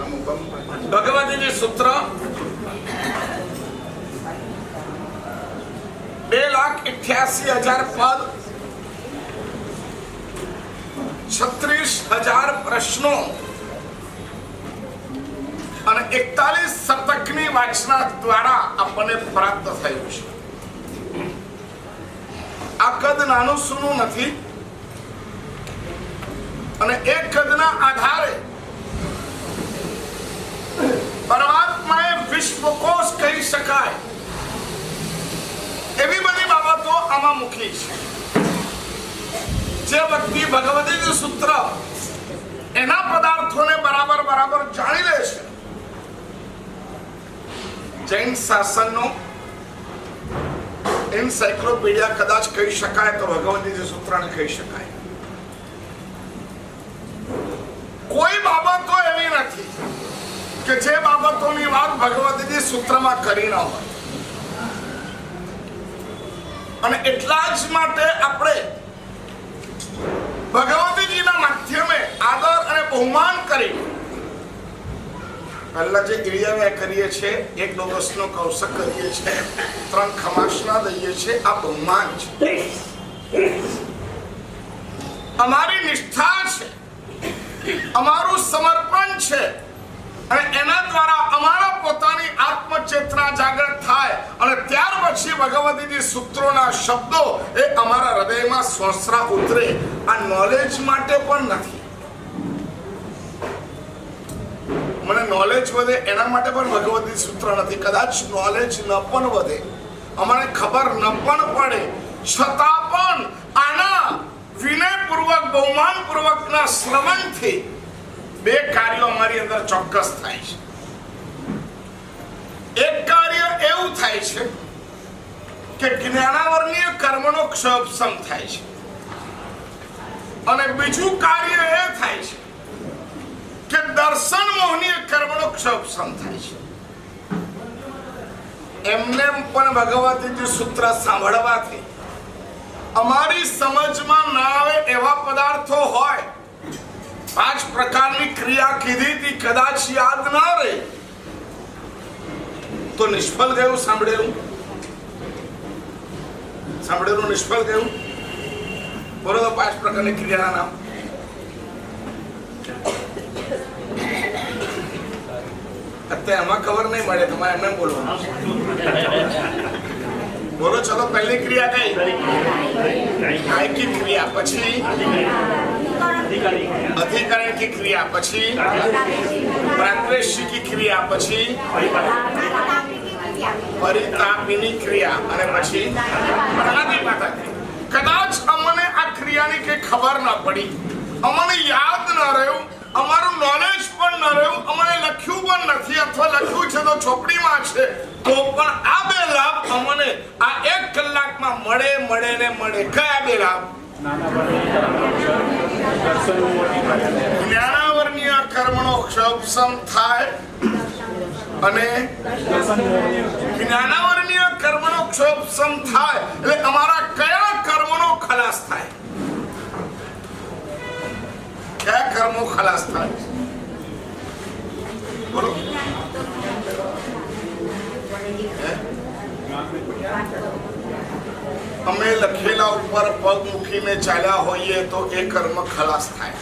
ભગવતીજી સૂત્ર 2,88,000 પદ, 36,000 પ્રશ્નો અને 41 શતકની વાચના દ્વારા આપણને પ્રાપ્ત થયું છે. આ કદ નાનું સૂનું નથી અને એ કદના આધારે પરમાત્માએ વિશ્વકોશ કહી શકાય એવી બધી બાબતો આમાં મૂકી છે. જે વ્યક્તિ ભગવતીજી સૂત્ર એના પદાર્થોને બરાબર જાણી લે છે, જૈન શાસનનો એન્સાઇક્લોપીડિયા કદાચ કહી શકાય તો ભગવતીજી સૂત્રને કહી શકાય. કોઈ બાબતો એવી નથી કે જે બાબતોની વાત ભગવતીજી સૂત્રમાં કરી ન હોય. અને એટલા જ માટે આપણે ભગવતીજીના માધ્યમે આદર અને બહુમાન કરી પહેલા જે ક્રિયા કરીએ છીએ, 1 દિવસનો કૌશક કરીએ છીએ, 3 ખમાસના દઈએ છીએ, આ બહુમાન છે. અમારી નિષ્ઠા છે, અમારું સમર્પણ છે અને એના દ્વારા અમારા પોતાની આત્મચેતના જાગૃત થાય અને ત્યાર પછી ભગવતીજી સૂત્રોના શબ્દો એ અમારા હૃદયમાં સ્વસ્રા ઉતરે. આ નોલેજ માટે પણ નથી. મને નોલેજ વધે એના માટે પણ ભગવતી સૂત્ર નથી. કદાચ નોલેજ ન પણ વધે, અમને ખબર ન પણ પડે, છતાં પણ આના વિનયપૂર્વક બહુમાનપૂર્વકના શ્રવણથી 2 કાર્યો અમારી અંદર ચોક્કસ થાય છે. એક કાર્ય એવું થાય છે કે જ્ઞાનાવરણીય કર્મનો ક્ષોભસમ થાય છે અને બીજું કાર્ય એ થાય છે કે દર્શન મોહનીય કર્મનો ક્ષોભસમ થાય છે. એમને પણ ભગવતીજી સૂત્ર સાંભળવાથી અમારી સમજમાં ના આવે એવા પદાર્થો હોય, 5 પ્રકારની ક્રિયા કીધી હતી, કદાચ યાદ ના રહે તો નિષ્ફળ ગયું. સાંભળેલું નિષ્ફળ ગયું. બોલો તો 5 પ્રકારની ક્રિયાના નામ. અત્યારે એમાં ખબર નહીં મળે, તમારે એમને બોલવાનું. બોલો ચલો. પહેલી ક્રિયા કઈ? કાયિક ક્રિયા, પછી अधिकरण की क्रिया, પછી प्राग्रेशिकी क्रिया, પછી परितापिनी क्रिया અને પછી પ્રણાદિપાતા ક્રિયા. કદાચ અમને આ ક્રિયાની કે ખબર ન પડી, અમને યાદ ન રહ્યું, અમારું નોલેજ પણ ન રહ્યું, અમને લખ્યું પણ નથી અથવા લખ્યું છે તો ચોપડીમાં છે, તો પણ આ 2 લાભ અમને આ 1 કલાકમાં મળે ને મળે. કયા 2 લાભ? જ્ઞાનાવરણીય કર્મનો ક્ષોભસમ થાય અને જ્ઞાનાવરણીય કર્મનો ક્ષોભસમ થાય એટલે અમારા કયા કર્મનો ખલાસ થાય? કયા કર્મો ખલાસ થાય? બોલો. અમે લખેલા ઉપર પગ મૂકીને ચાલ્યા હોઈએ તો એ કર્મ ખલાસ થાય.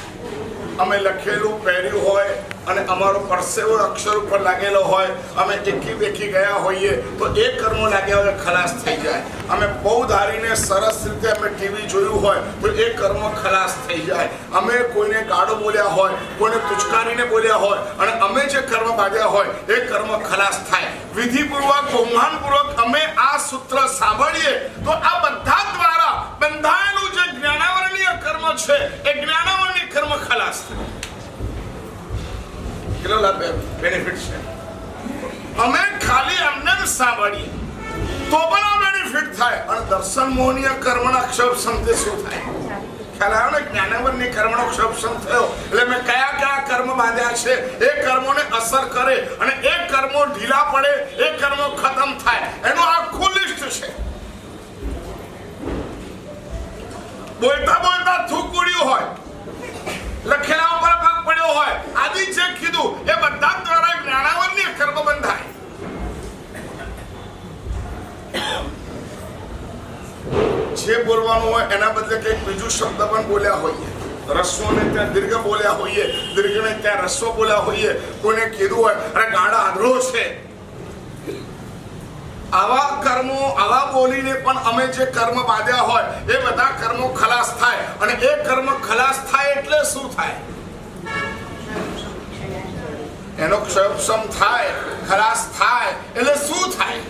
અમે લખેલું પહેર્યું હોય અને અમારો પરસેવો અક્ષર ઉપર લાગેલો હોય, અમે એકી બેકી ગયા હોઈએ તો એ કર્મો લાગ્યા હોય ખલાસ થઈ જાય. અમે બહુ ધારીને સરસ રીતે અમે ટીવી જોયું હોય તો એ કર્મ ખલાસ થઈ જાય. અમે કોઈને ગાળો બોલ્યા હોય, કોઈને તુચકારીને બોલ્યા હોય અને અમે જે કર્મ બાંધ્યા હોય એ કર્મ ખલાસ થાય. વિધિપૂર્વક બહુમાનપૂર્વક અમે આ સૂત્ર સાંભળીએ તો આ બધા દ્વારા બંધાયેલું જે જ્ઞાનાવરણીય કર્મ છે એ જ્ઞાનાવરણીય કર્મ ખલાસ થાય. કેટલો બેનિફિટ છે? અમે ખાલી એમને જ સાંભળીએ તો પણ આ બેનિફિટ થાય. અને દર્શન મોહનીય કર્મના ક્ષોભસમ શું થાય? ખ્યાલ આવ્યો ને? જ્ઞાનાવરણીય કર્મનો ક્ષોભસમ થયો એટલે મેં કયા કર્મ બાંધ્યા છે એ કર્મોને અસર કરે અને એ કર્મો ઢીલા પડે, એ કર્મો ખતમ થાય. એનું આખું લિસ્ટ છે. બોલતા થૂક ઉડ્યું હોય, લખેલા ઉપર પગ પડ્યો હોય, આદિ જે કીધું એ બધા બોલવાનું હોય એના બદલે કંઈક બીજું શબ્દ પણ બોલ્યા હોઈએ, રસ્વને ત્યાં દીર્ઘ બોલ્યા હોઈએ, દીર્ઘને ત્યાં રસ્વ બોલ્યા હોઈએ, કોઈને કીધું હોય અરે ગાડા આંધળો છે, આવા કર્મો આવા બોલીને પણ અમે જે કર્મ બાંધ્યા હોય એ બધા કર્મો ખલાસ થાય. અને એ કર્મ ખલાસ થાય એટલે શું થાય? એનો ક્ષયપશમ થાય, ખલાસ થાય એટલે શું થાય?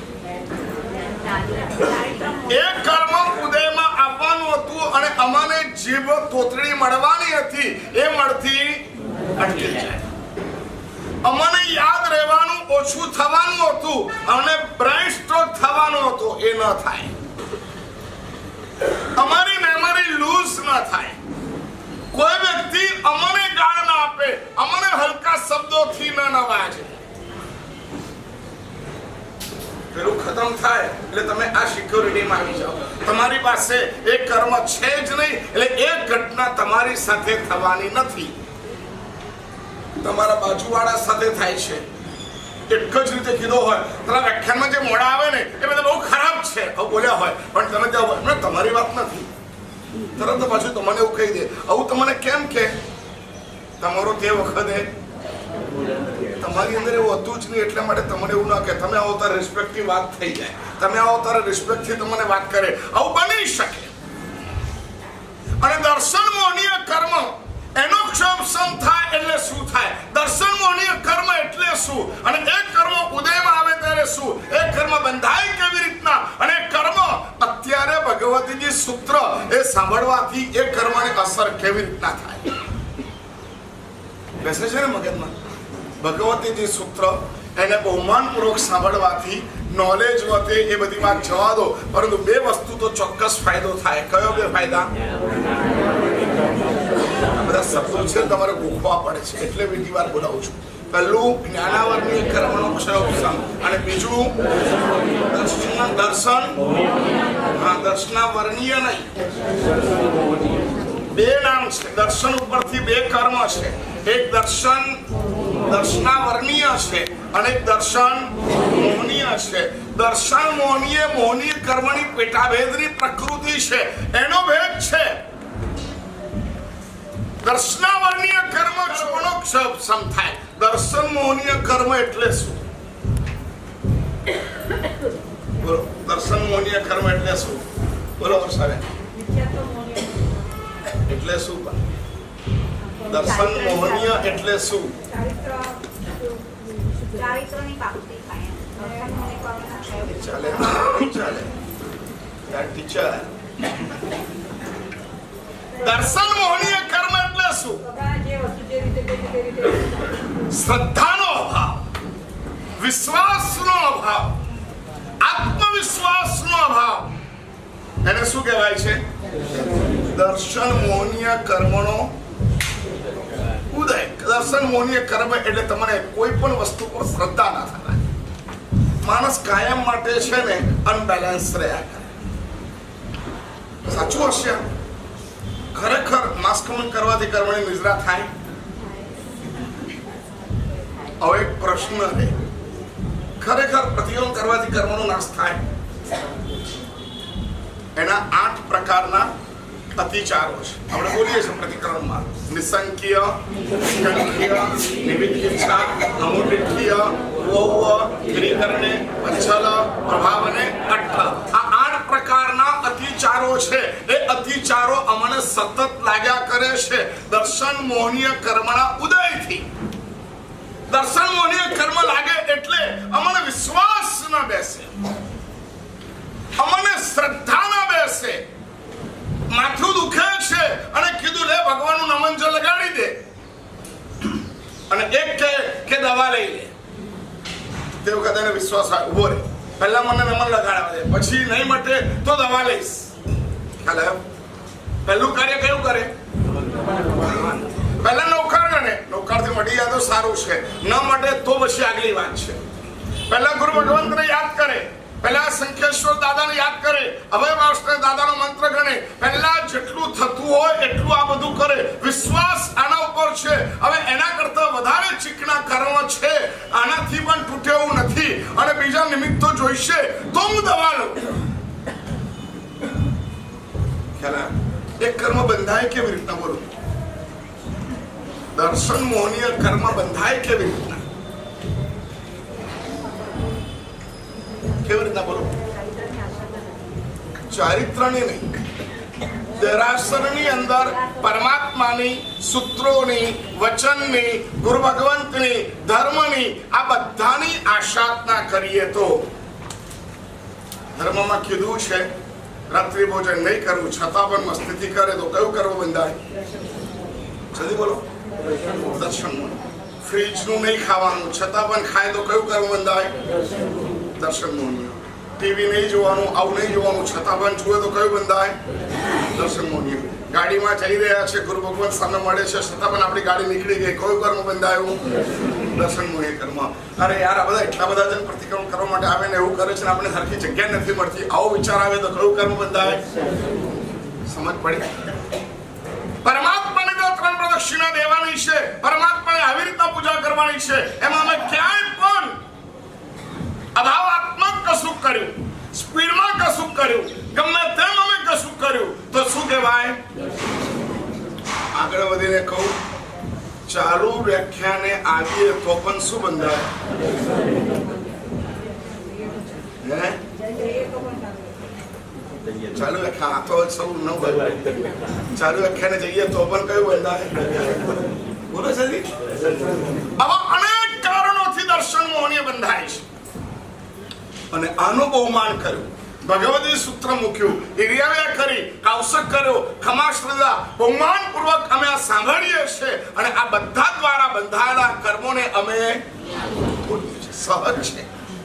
એ કર્મ ઉદયમાં આવવાનું હતું અને અમને જીભ તોતડી મળવાની હતી, એ મળતી અટકી જાય. અમને યાદ રહેવાનું ઓછું થવાનું હતું અને બ્રેઇન સ્ટ્રોક થવાનો હતો, એ ન થાય. અમારી મેમરી લૂઝ ન થાય. કોઈ વ્યક્તિ અમને ગાળ ના આપે, અમને હલકા શબ્દોથી ન નવાજે. પેલું ખતમ થાય એટલે તમે આ સિક્યોરિટીમાં આવી જાઓ. તમારી પાસે એ કર્મ છે જ નહીં એટલે એક ઘટના તમારી સાથે થવાની નથી, તમારા બાજુવાળા સાથે થાય છે. એક જ રીતે કીધો હોય તારા વ્યાખ્યાનમાં જે મોડા આવે ને એ બધા બહુ ખરાબ છે આવું બોલ્યા હોય, પણ તમે ત્યાં તમારી વાત નથી, તરત પાછું તમને એવું કહી દે. આવું તમને કેમ કે તમારો તે વખતે તમારી અંદર એવું હતું જ નહીં એટલા માટે તમને એવું ના કે તમે આવો તારે રિસ્પેક્ટની વાત થઈ જાય, તમે આવો તારે રિસ્પેક્ટથી તમને વાત કરે, આવું બની શકે. અને દર્શન મોહનીય કર્મ એનો ક્ષયપશમ થાય એટલે શું થાય? દર્શન મોહનીય કર્મ એટલે શું? અને એ કર્મ ઉદયમાં આવે ત્યારે શું? એ કર્મ બંધાય કેવી રીતના? અને કર્મ અત્યારે ભગવતીજી સૂત્ર એ સાંભળવાથી એ કર્મની અસર કેવી રીતના થાય? બેસે છે ને મગજમાં ભગવતીજી સૂત્ર એને બહુમાનપૂર્વક સાંભળવાથી નોલેજ વધે, એ બધી વાત જવા દો, પરંતુ બે વસ્તુ તો ચોક્કસ ફાયદો થાય. કયો બે ફાયદા? બધા શબ્દો છે તમારે ગોખવા પડે છે એટલે બીજી વાર બોલાવું છું. પહેલું જ્ઞાનાવર્ણીય કર્મનો ક્ષયપશમ અને બીજું દર્શનાવર્ણીય નહીં. બે નામ છે, દર્શન ઉપરથી બે કર્મ છે. એક દર્શનાવર્ણીય છે અને એક દર્શન મોહનીય છે. દર્શન મોહનીય મોહનીય કર્મની પેટાભેદની પ્રકૃતિ છે, એનો ભેદ છે. દર્શનાવર્ણીય કર્મ ક્ષણો ક્ષયપશમ થાય. દર્શન મોહનીય કર્મ એટલે શું? બોલો, દર્શન મોહનીય કર્મ એટલે શું? બોલો સાહેબ, એટલે શું? દર્શન મોહનીય એટલે શું? ચાલે ટીચર, દર્શન મોહનીય કર્મ એટલે શું? શ્રદ્ધાનો અભાવ, વિશ્વાસનો અભાવ, આત્મવિશ્વાસનો અભાવ, એને શું કહેવાય છે? દર્શન મોહનીય કર્મનો ઉદય. દર્શન મોહનીય કર્મ એટલે તમને કોઈ પણ વસ્તુ પર શ્રદ્ધા ના થાય. માણસ કાયમ માટે છે ને અનબેલેન્સ રહ્યા કરે. સાચું હશે? ખરેખર માસ્કમન કરવાથી કર્મની નિદ્રા થાય? હવે એક પ્રશ્ન છે, ખરેખર પ્રતિક્રમણ કરવાથી કર્મનો નાશ થાય? એના 8 પ્રકારના અતિચારો છે. આપણે બોલીએ છીએ પ્રતિક્રમણમાં નિસંકીય, નિષ્કંકીય, નિવિદ્યચ્છા, અમૂઢિઠ્ય, વૌવ, ગિરિકર્ણે, અચલ, પ્રભાવ અને અઠ્ઠ. આ 8 પ્રકારના અતિચારો છે. એ અતિચારો અમને સતત લાગ્યા કરે છે દર્શન મોહનીય કર્મના ઉદયથી. દર્શન મોહનીય કર્મ લાગે એટલે અમને વિશ્વાસ ન બેસે, અમને શ્રદ્ધા ન બેસે. માથું દુખે છે અને કીધું લે ભગવાનનું નમન જો લગાડી દે, અને એક કે દવા લઈ લે. તે વખતે એને વિશ્વાસ ઉભો રહે, પહેલા મને નમન લગાડવા દે, પછી નહીં મટે તો દવા લઈશ. ખ્યાલ આવ્યો? પહેલું કાર્ય કયું કરે? પહેલા નૌકાર ગણે, નૌકારથી મટી જાય તો સારું છે, ન મટે તો પછી આગલી વાત છે. પહેલા ગુરુ ભગવંતને યાદ કરે, પહેલા સંખેશ્વર દાદાને યાદ કરે, અભય વાસુદેવ દાદાનો મંત્ર ગણે, પહેલા જેટલું થતું હોય એટલું આ બધું કરે. વિશ્વાસ આના ઉપર છે. હવે એના કરતા વધારે ચીકણા કર્મ છે, આનાથી પણ તૂટે એવું નથી, અને બીજા નિમિત્તો જોઈશે તો હું દવા લઉં. ખ્યાલ આવ્યો? એ કર્મ બંધાય કેવી રીતના? બોલો. દર્શન મોહનીય કર્મ બંધાય કેવી રીતના? કેવી રીતના? બોલો. ચારિત્રની નહીં, દેરાસરની અંદર પરમાત્માની, સૂત્રોની, વચનની, ગુરુ ભગવંતની, ધર્મની આ બધાની આશાદના કરીએ તો ધર્મમાં કીધું છે રાત્રિ ભોજન નહીં કરવું, છતાં પણ મસ્તીથી કરે તો કયું કરવું બંધાય? જલ્દી બોલો. દર્શન. ફ્રીજનું નહીં ખાવાનું, છતાં પણ ખાય તો કયું કરવું બંધાય? દર્શન મોહનીય. ટીવી નહીં જોવાનું, આવું નહીં જોવાનું, છતાં પણ જુએ તો કયું બંધાય? દર્શન મોહનીય. ગાડીમાં જઈ રહ્યા છે, ગુરુ ભગવાન સામે મળે છે, છતાં પણ આપણી ગાડી નીકળી ગઈ, કયું કર્મ બંધાયું? દર્શન મોહનીય કર્મ. અરે યાર, આ બધા એટલા બધા જણ પ્રતિક્રમણ કરવા માટે આવે ને એવું કરે છે ને આપણને સરખી જગ્યા નથી મળતી, આવો વિચાર આવે તો કયું કર્મ બંધાય? સમજ પડી? પરમાત્માને તો 3 પ્રદક્ષિણા દેવાની છે, પરમાત્માને આવી રીતના પૂજા કરવાની છે, એમાં અમે ક્યાંય પણ અભાવાત્મક કશું કર્યું, સ્પીડમાં કશું કર્યું, ગમે તેમ અમે કશું કર્યું તો શું કહેવાય? આગળ વધીને કહું, ચાલુ વ્યાખ્યાને આવીએ તો પણ શું બંધાય? ચાલુ વ્યાખ્યા તો સૌ ન બંધાય. ચાલુ વ્યાખ્યાને જઈએ તો પણ કયું બંધાય? બોલો જલ્દી. આવા અનેક કારણોથી દર્શન મોહનીય બંધાય છે અને આનું બહુમાન કર્યું, ભગવદી સૂત્ર મૂક્યું, ઇરિયાવ્યા કરી, કૌશક કર્યો, ખમાશ્રદા બહુમાન પૂર્વક અમે આ સાંભળીએ છીએ અને આ બધા દ્વારા બંધાયેલા કર્મોને અમે સહજ છે.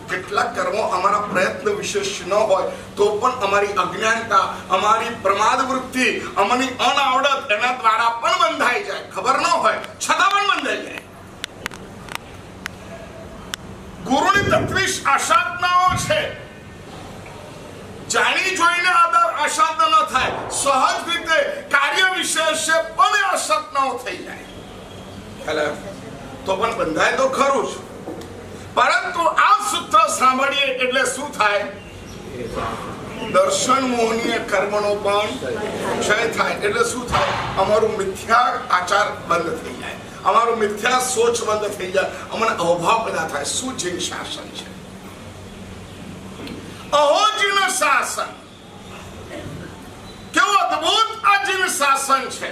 કેટલાક કર્મો અમારા પ્રયત્ન વિશેષ ન હોય તો પણ અમારી અજ્ઞાનતા, અમારી પ્રમાદ વૃત્તિ, અમારી અનાવડત એના દ્વારા પણ બંધાઈ જાય, ખબર ન હોય છતાં પણ બંધાઈ જાય. ગુરુની 33 આશાદનાઓ છે, જાણી જોઈને આશાદના ન થાય, સહજ રીતે કાર્ય વિશેષ પણ આશાદનાઓ થઈ જાય. તો પણ બંધાય તો ખરું જ, પરંતુ આ સૂત્ર સાંભળીએ એટલે શું થાય? દર્શન મોહનીય કર્મનો પણ ક્ષય થાય. એટલે શું થાય? અમારું મિથ્યા આચાર બંધ થઈ જાય, અમારું મિથ્યા સોચ બંધ થઈ જાય, અમને અભાવ પેદા થાય. શું જીન શાસન છે? અહોજીન શાસન. કેવું અદ્ભુત આ જીન શાસન છે!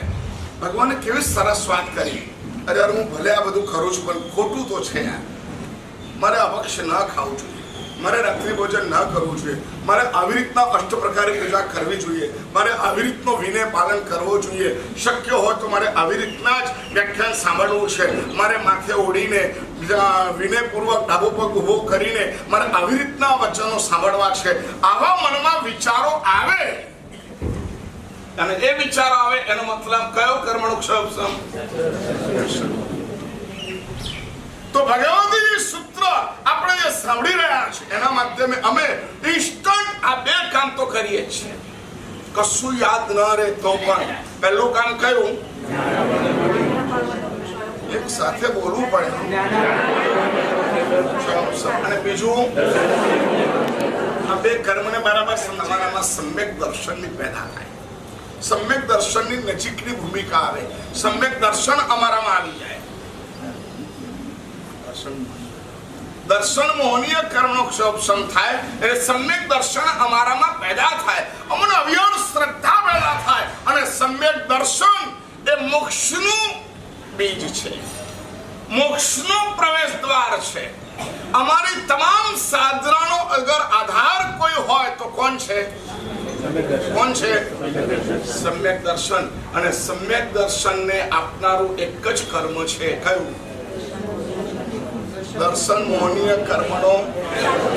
ભગવાને કેવી સરસ વાત કરી. અરે હું ભલે આ બધું કરું છું પણ ખોટું તો છે યાર. મારે અભક્ષ ન ખાવું જોઈએ, મારે રાત્રિ ભોજન ન કરવું જોઈએ, મારે આવી રીતના અષ્ટ પ્રકારે પૂજા કરવી જોઈએ, મારે આવી રીતનો વિનય પાલન કરવો જોઈએ, શક્ય હોય તો મારે આવી રીતના જ વ્યાખ્યાન સાંભળવું છે, મારે માથે ઓઢીને વિનયપૂર્વક ડાબો પગ ઉભો કરીને મારે આવી રીતના વચનો સાંભળવા છે. આવા મનમાં વિચારો આવે અને એ વિચારો આવે એનો મતલબ કયો? કર્મનો ક્ષય. તો ભગવદી સૂત્ર આપણે જે સાંભળી રહ્યા છે એના માધ્યમે અમે ઇન્સ્ટન્ટ આ 2 કામ તો કરીએ છીએ. કશું યાદ ન રહે તો પણ પહેલું કામ કયું? એક સાથે બોલવું પડે. અને બીજું, આ 2 કર્મને બરાબર તમારામાં સમ્યક દર્શનની પેદા થાય, સમ્યક દર્શનની નજીકની ભૂમિકા આવે, સમ્યક દર્શન અમારામાં આવી જાય. દર્શન મોહનીય કર્મનો ક્ષોભ થાય એટલે સમ્યક દર્શન અમારામાં પેદા થાય, અમને અવિયર શ્રદ્ધા પેદા થાય અને સમ્યક દર્શન એ મોક્ષનું બીજ છે, મોક્ષનું પ્રવેશ દ્વાર છે. અમારી તમામ સાધનાનો અગર આધાર કોઈ હોય તો કોણ છે? કોણ છે? સમ્યક દર્શન. અને સમ્યક દર્શનને આપનારું એક જ કર્મ છે. કયું? દર્શન મોહનીય કર્મનો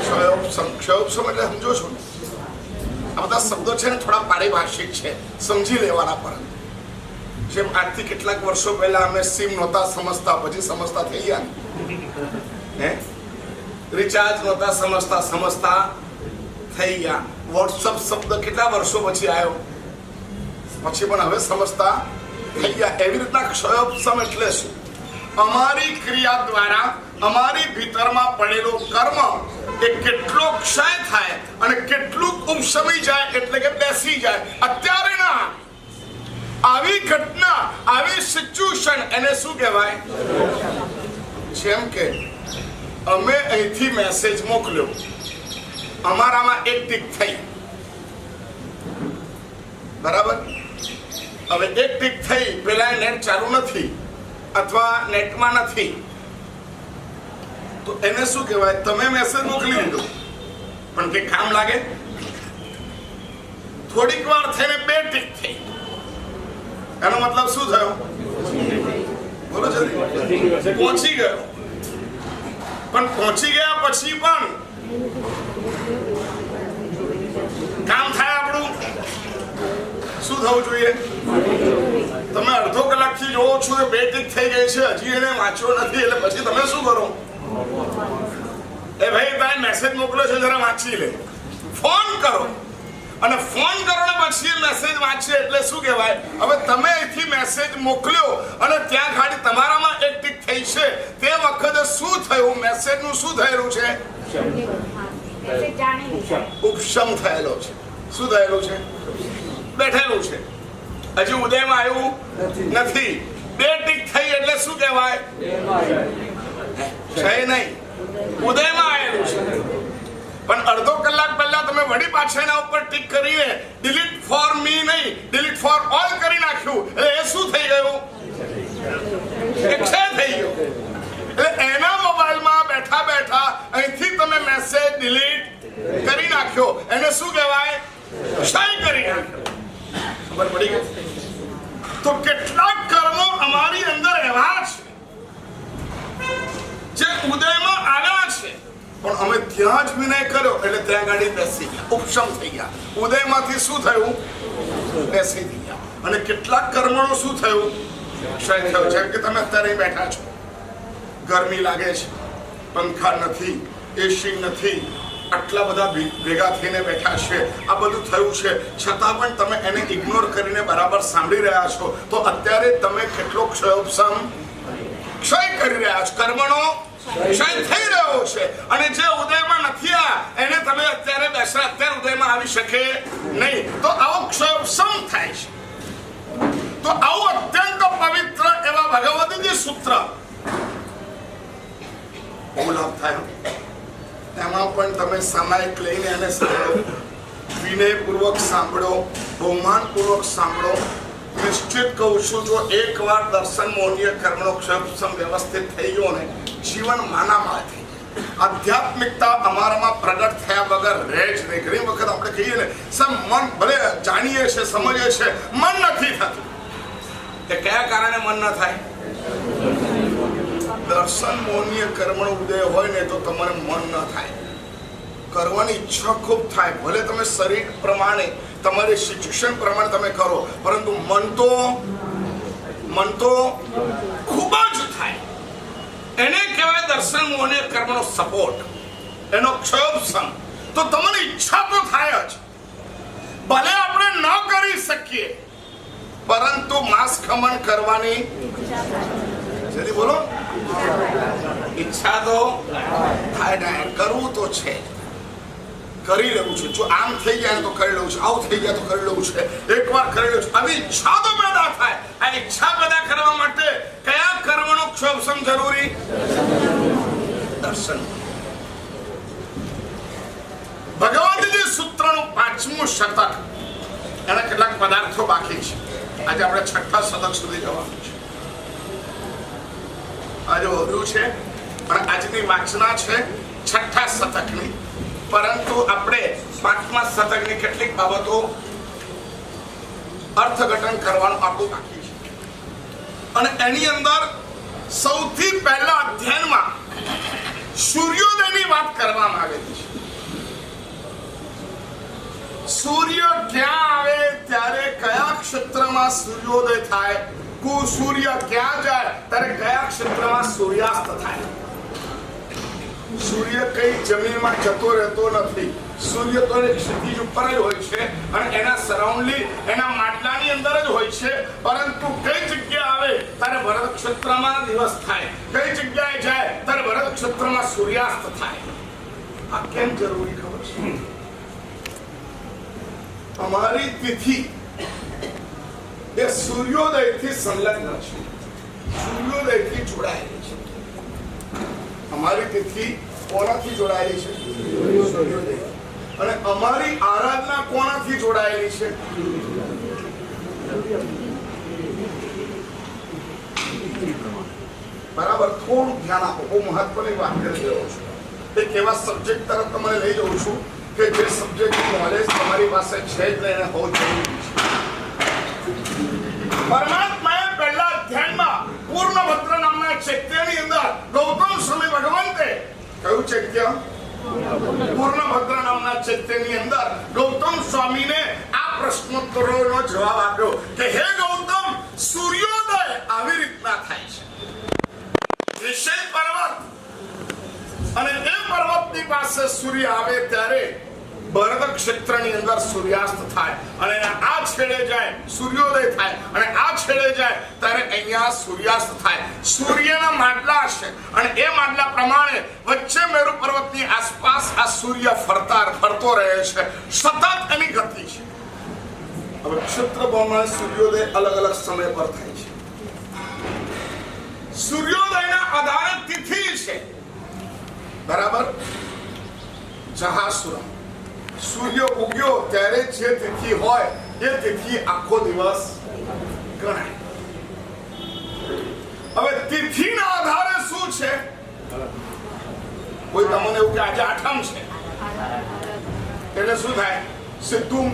ક્ષયોપસમ. એટલે સમજો છો, આ બધા શબ્દો છે ને થોડા પારિભાષિક છે, સમજી લેવાના. પર જેમ આજથી કેટલાક વર્ષો પહેલા અમે સિમ નહોતા સમજતા, પછી સમજતા થઈ ગયા. રિચાર્જ નહોતા સમજતા, સમજતા થઈ ગયા. વોટ્સઅપ શબ્દ કેટલા વર્ષો પછી આવ્યો, પછી પણ હવે સમજતા થઈ ગયા. એવી રીતના ક્ષયોપસમ એટલે શું? અમારી ક્રિયા દ્વારા અમારી ભીતરમાં પડેલો કર્મ એ કેટલો ક્ષય થાય અને કેટલું ઉપશમી જાય, એટલે કે બેસી જાય. અત્યારે ના, આવી ઘટના, આવી સિચ્યુએશન, એને શું કહેવાય? જેમ કે અમે અહીંથી મેસેજ મોકલ્યો, અમારામાં એક ટીક થઈ, બરાબર? હવે એક ટીક થઈ, પેલા નેટ ચાલુ નથી અથવા નેટમાં નથી, તો એને શું કહેવાય? તમે મેસેજ મોકલી દીધો પણ કે કામ લાગે. થોડીક વાર થઈને બે ટીક થઈ, એનો મતલબ શું થયો? બોલો જલ્દી. પહોંચી ગયો. પણ પહોંચી ગયા પછી પણ કામ થાય આપણું. શું થવું જોઈએ? તમે અડધો કલાકથી જોવો છો કે બે ટીક થઈ ગઈ છે, હજી એને વાંચ્યો નથી, એટલે પછી તમે શું કરો? એ ભાઈ ભાઈ મેસેજ મોકલ્યો છે, જરા વાંચી લે. ફોન કરો, અને ફોન કરો ને પછી મેસેજ વાંચે, એટલે શું કહેવાય? હવે તમે અહીંથી મેસેજ મોકલ્યો અને ત્યાં ખાલી તમારામાં એક ટીક થઈ છે, તે વખતે શું થયું? મેસેજનું શું થયેલું છે? ઉપશમ થયેલો છે. શું થયેલું છે? બેઠેલું છે. હજી ઉદયમાં આવ્યું નથી. બે ટીક થઈ એટલે શું કહેવાય? છે નહીં, ઉદયમાં આવેલું છે. પણ અડધો કલાક પહેલા તમે વળી પાછા એના ઉપર ટીક કરીને ડિલીટ ફોર મી નહીં, ડિલીટ ફોર ઓલ કરી નાખ્યું, એટલે એ શું થઈ ગયું? એક છે થઈ ગયો. એટલે એના મોબાઈલમાં બેઠા બેઠા અહીંથી તમે મેસેજ ડિલીટ કરી નાખ્યો, એને શું કહેવાય? ક્ષય કરી નાખ્યો. ખબર પડી ગઈ? તો કેટલાક કર્મો અમારી અંદર એવા છે જે ઉદયમાં આવ્યા છે, પણ અમે ત્યાં જ વિનય કર્યો એટલે ત્યાં ગાડી બેસી ગયા, ઉપશમ થઈ ગયા. ઉદયમાંથી શું થયું? બેસી ગયા. અને કેટલાક કર્મોનું શું થયું? ક્ષય થયો. જેમ કે તમે અત્યારે બેઠા છો, ગરમી લાગે છે, પંખા નથી, એસી નથી, આટલા બધા ભેગા થઈને બેઠા છે, આ બધું થયું છે, છતાં પણ તમે એને ઇગ્નોર કરીને બરાબર સાંભળી રહ્યા છો, તો અત્યારે તમે કેટલો ક્ષય કરી રહ્યા છો? કર્મનો ક્ષય થઈ રહ્યો છે. અને જે ઉદયમાં નથી એને તમે અત્યારે બેસરા, અત્યારે ઉદયમાં આવી શકે નહીં. તો આવો ક્ષય થાય છે. તો આવું અત્યંત પવિત્ર એવા ભગવદજી સૂત્ર બહુ લાભ થાય. એમાં પણ તમે સામાયિક લઈને એને સાંભળો, વિનયપૂર્વક સાંભળો, બહુમાનપૂર્વક સાંભળો. નિશ્ચિત કહું છું, જો એકવાર દર્શન મોહનીય કર્મનો ક્ષય વ્યવસ્થિત થઈ ગયો ને, જીવન માનામાં થઈ જાય. આધ્યાત્મિકતા અમારામાં પ્રગટ થયા વગર રહે જ નહીં. ઘણી વખત આપણે કહીએ ને, સર મન ભલે જાણીએ છે, સમજીએ છે, મન નથી થતું. એ કયા કારણે મન ન થાય? દર્શન મોહનીય કર્મનો ઉદય હોય ને તો તમારે મન ન થાય. કરવાની ઈચ્છા ખૂબ થાય, ભલે તમે શરીર પ્રમાણે, તમારી શિક્ષણ પ્રમાણે તમે કરો, પરંતુ મન તો ખૂબ જ થાય. એને કહેવાય દર્શન મોહનીય કર્મનો સપોર્ટ, એનો ક્ષયોપશમ. તો તમારી ઈચ્છા તો થાય જ, ભલે આપણે ન કરી શકીએ, પરંતુ માંસ ખમણ કરવાની જલ્દી બોલો, ઈચ્છા તો થાય ને. કરવું તો છે, કરી લેવું છે. જો આમ થઈ જાય તો કરી લેવું છે, આવું થઈ જાય તો કરી લેવું છે, એકવાર કરી લેવું છે. આવી ઈચ્છા તો પેદા થાય. આ ઈચ્છા પેદા કરવા માટે કયા કર્મનો ક્ષયોપશમ જરૂરી? દર્શન. ભગવદજી સૂત્રનું 5મું શતક, એના કેટલાક પદાર્થો બાકી છે. આજે આપણે 6થા શતક સુધી જવાનું છે. આજે વધ્યું છે, પણ આજની વાંચના છે 6થા શતકની, પરંતુ આપણે 5મા શતકની કેટલીક બાબતો અર્થઘટન કરવાનું આપણું બાકી છે. અને એની અંદર સૌથી પહેલા અધ્યયનમાં સૂર્યોદયની વાત કરવામાં આવેલી છે. સૂર્ય ક્યાં આવે ત્યારે કયા ક્ષેત્રમાં સૂર્યોદય થાય, સૂર્ય ક્યાં જાય ત્યારે કયા ક્ષેત્રમાં સૂર્યાસ્ત થાય. સૂર્ય કઈ જમીનમાં જતો રહેતો નથી. સૂર્ય તો એક ક્ષિતિજ ઉપર જ હોય છે અને એના સરાઉન્ડિંગ, એના માટલાની અંદર જ હોય છે. પરંતુ કઈ જગ્યા આવે ત્યારે ભરત ક્ષેત્રમાં દિવસ થાય, કઈ જગ્યાએ જાય ત્યારે ભરત ક્ષેત્રમાં સૂર્યાસ્ત થાય. આ કેમ જરૂરી ખબર છે? અમારી તિથિ એ સૂર્યોદયથી સંલગ્ન છે, સૂર્યોદયથી જોડાયેલી છે. અમારી તિથિ કોનાથી જોડાયેલી છે? સૂર્યોદય. અને અમારી આરાધના કોનાથી જોડાયેલી છે? બરાબર. થોડું ધ્યાન આપો, બહુ મહત્વની વાત કરી રહ્યો છું. એક એવા સબ્જેક્ટ તરફ તમને લઈ જઉં છું કે જે સબ્જેક્ટ નોલેજ તમારી પાસે છે જ નહીં, હોવું જરૂરી છે. પરમાત્માએ પહેલા અધ્યાયમાં પૂર્ણભદ્ર નામના ચૈત્યની અંદર ગૌતમ સ્વામી ભગવંતે કયું ચૈત્ય? પૂર્ણભદ્ર નામના ચૈત્યની અંદર ગૌતમ સ્વામીને આ પ્રશ્નોત્તરોનો જવાબ આપ્યો કે હે ગૌતમ, સૂર્યોદય આવી રીતના થાય છે. વિષય પર્વત, અને એ પર્વતની પાસે સૂર્ય આવે ત્યારે ભરત ક્ષેત્રની અંદર સૂર્યાસ્ત થાય, અને આ છેડે જાય સૂર્યોદય થાય, અને આ છેડે જાય ત્યારે અહીંયા સૂર્યાસ્ત થાય. સૂર્યના માટલા છે, અને એ માટલા પ્રમાણે વચ્ચે મેરુ પર્વતની આસપાસ આ સૂર્ય ફરતો રહે છે, સતત એની ગતિ છે. હવે ક્ષેત્ર પ્રમાણે સૂર્યોદય અલગ અલગ સમય પર થાય છે. સૂર્યોદયના આધારે તિથિ છે, બરાબર. જહાસુરમ, સૂર્ય ઉગ્યો ત્યારે જે તિથિ હોય એ તિથિ આખો દિવસ ગણાય. હવે તિથિના આધારે શું છે? કોઈ તમને એવું કે આજે આઠમ છે એટલે શું થાય? સીધું